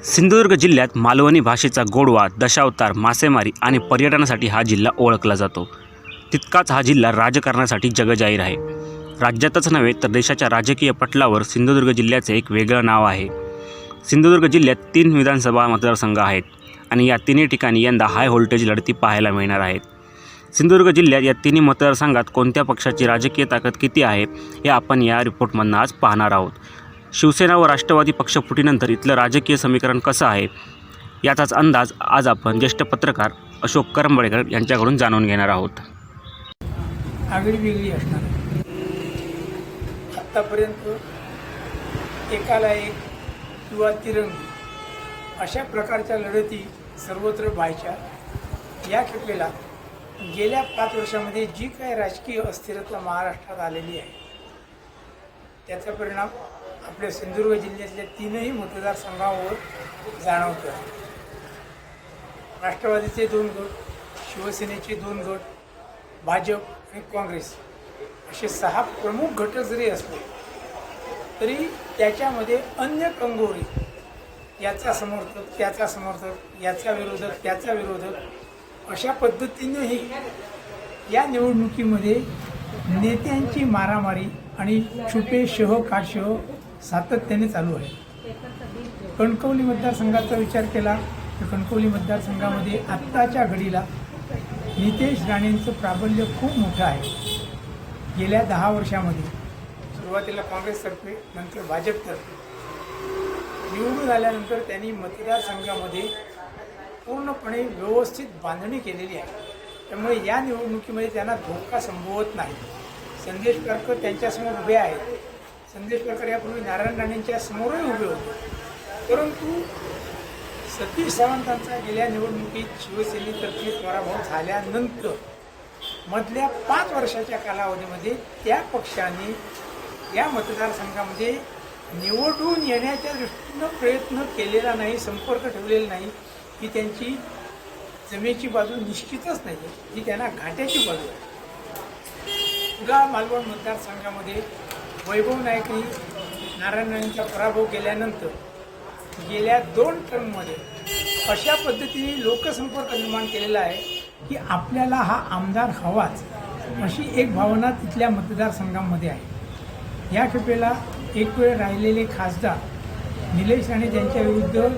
सिंधुदुर्ग जिल्ह्यात मालवणी भाषेचा गोडवा, दशावतार, मासेमारी आणि पर्यटनासाठी हा जिल्हा ओळखला जातो. तितकाच हा जिल्हा राजकारणासाठी जगजाहीर आहे. राज्यातच नव्हे तर देशाच्या राजकीय पटलावर सिंधुदुर्ग जिल्ह्याचे एक वेगळं नाव आहे. सिंधुदुर्ग जिल्ह्यात 3 विधानसभा मतदारसंघ आहेत आणि या तिन्ही ठिकाणी यंदा हाय व्होल्टेज लढती पाहायला मिळणार आहेत. सिंधुदुर्ग जिल्ह्यात या तिन्ही मतदारसंघात कोणत्या पक्षाची राजकीय ताकद किती आहे हे आपण या रिपोर्टमधून आज पाहणार आहोत. शिवसेना व राष्ट्रवादी पक्ष फुटीनंतर इथलं राजकीय समीकरण कसं आहे याचाच अंदाज आज आपण ज्येष्ठ पत्रकार अशोक करंबळेकर यांच्याकडून जाणून घेणार आहोत. आगळी वेगळी असणार आहे. आत्तापर्यंत एकाला एक किंवा तिरंगी अशा प्रकारच्या लढती सर्वत्र व्हायच्या. या खेपेला गेल्या 5 वर्षामध्ये जी काही राजकीय अस्थिरता महाराष्ट्रात आलेली आहे त्याचा परिणाम आपल्या सिंधुदुर्ग जिल्ह्यातल्या 3ही मतदारसंघावर जाणवतो आहे. राष्ट्रवादीचे 2 गट, शिवसेनेचे 2 गट, भाजप आणि काँग्रेस असे 6 प्रमुख घटक जरी असले तरी त्याच्यामध्ये अन्य कंगोरी याचा समर्थक, त्याचा समर्थक, याचा विरोधक, त्याचा विरोधक अशा पद्धतीनेही या निवडणुकीमध्ये नेत्यांची मारामारी आणि छुपे शह काटशह सातत्याने चालू आहे. कणकवली मतदारसंघाचा विचार केला तर कणकवली मतदारसंघामध्ये आत्ताच्या घडीला नितेश राणेंचं प्राबल्य खूप मोठं आहे. गेल्या 10 वर्षामध्ये सुरुवातीला काँग्रेसतर्फे नंतर भाजपतर्फे निवडून आल्यानंतर त्यांनी मतदारसंघामध्ये पूर्णपणे व्यवस्थित बांधणी केलेली आहे. त्यामुळे या निवडणुकीमध्ये त्यांना धोका संभवत नाही. संदेश करकर त्यांच्यासमोर उभे आहेत. संदेश करकर यापूर्वी नारायण राणेंच्या समोरही उभे होते, परंतु सतीश सावंतांचा गेल्या निवडणुकीत शिवसेनेतर्फे पराभव झाल्यानंतर मधल्या 5 वर्षाच्या कालावधीमध्ये त्या पक्षाने या मतदारसंघामध्ये निवडून येण्याच्या दृष्टीनं प्रयत्न केलेला नाही, संपर्क ठेवलेला नाही. ही त्यांची जमेची बाजू निश्चितच नाही आहे, ही त्यांना घाट्याची बाजू आहे. पुढा मालवण मतदारसंघामध्ये वैभव नाईकनी नारायण राणेंचा पराभव केल्यानंतर गेल्या 2 टर्ममध्ये अशा पद्धतीने लोकसंपर्क निर्माण केलेला आहे की आपल्याला हा आमदार हवाच अशी एक भावना तिथल्या मतदारसंघामध्ये आहे. या खेपेला एक वेळ राहिलेले खासदार निलेश राणे त्यांच्या विरुद्ध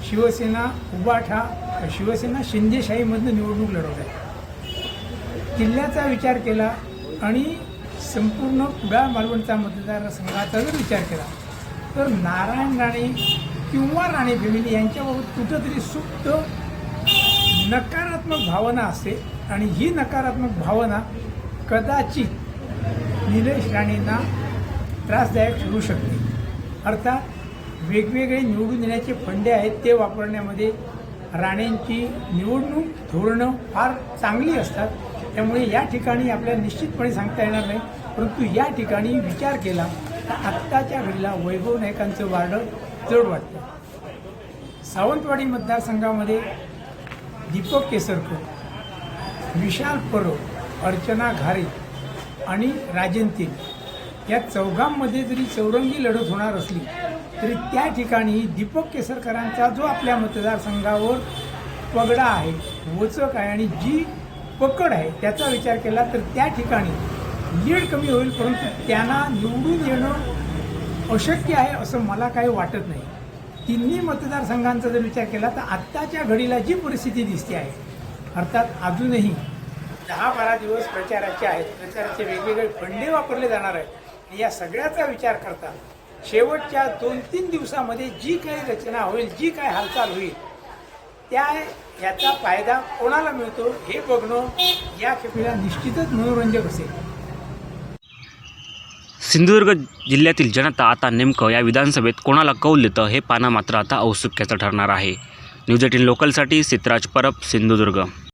शिवसेना उबाठा शिवसेना शिंदेशाहीमधून निवडणूक लढवत आहे. जिल्ह्याचा विचार केला आणि संपूर्ण कुडाळ मालवणचा मतदारसंघाचा जर विचार केला तर नारायण राणे किंवा राणे फॅमिली यांच्याबाबत कुठंतरी सुप्त नकारात्मक भावना असते आणि ही नकारात्मक भावना कदाचित निलेश राणेंना त्रासदायक ठरू शकते. अर्थात वेगवेगळे निवडून येण्याचे फंडे आहेत ते वापरण्यामध्ये राणेंची निवडणूक धोरणं फार चांगली असतात. त्यामुळे या ठिकाणी आपल्याला निश्चितपणे सांगता येणार नाही, परंतु या ठिकाणी विचार केला तर आत्ताच्या घडीला वैभव नाईकांचं वारडं जड वाटतं. सावंतवाडी मतदारसंघामध्ये दीपक केसरकर, विशाल परब, अर्चना घारे आणि राजन या चौघांमध्ये जरी चौरंगी लढत होणार असली तरी त्या ठिकाणी दीपक केसरकरांचा जो आपल्या मतदारसंघावर पगडा आहे, वचक आहे आणि जी पकड आहे त्याचा विचार केला तर त्या ठिकाणी लीड कमी होईल, परंतु त्यांना निवडून येणं अशक्य आहे असं मला काही वाटत नाही. तिन्ही मतदारसंघांचा जर विचार केला तर आत्ताच्या घडीला जी परिस्थिती दिसते आहे, अर्थात अजूनही 10-12 दिवस प्रचाराचे आहेत, प्रचाराचे वेगवेगळे फंडे वापरले जाणार आहेत. या सगळ्याचा विचार करता शेवटच्या 2-3 दिवसामध्ये जी काही रचना होईल, जी काही हालचाल होईल याचा फायदा कोणाला मिळतो हे बघणं या खेपेला निश्चितच मनोरंजक असेल. सिंधुदुर्ग जिल्ह्यातील जनता आता नेमकं या विधानसभेत कोणाला कौल देतं हे पाहणं मात्र आता औत्सुक्याचं ठरणार आहे. न्यूज 18 लोकलसाठी सिद्धराज परब, सिंधुदुर्ग.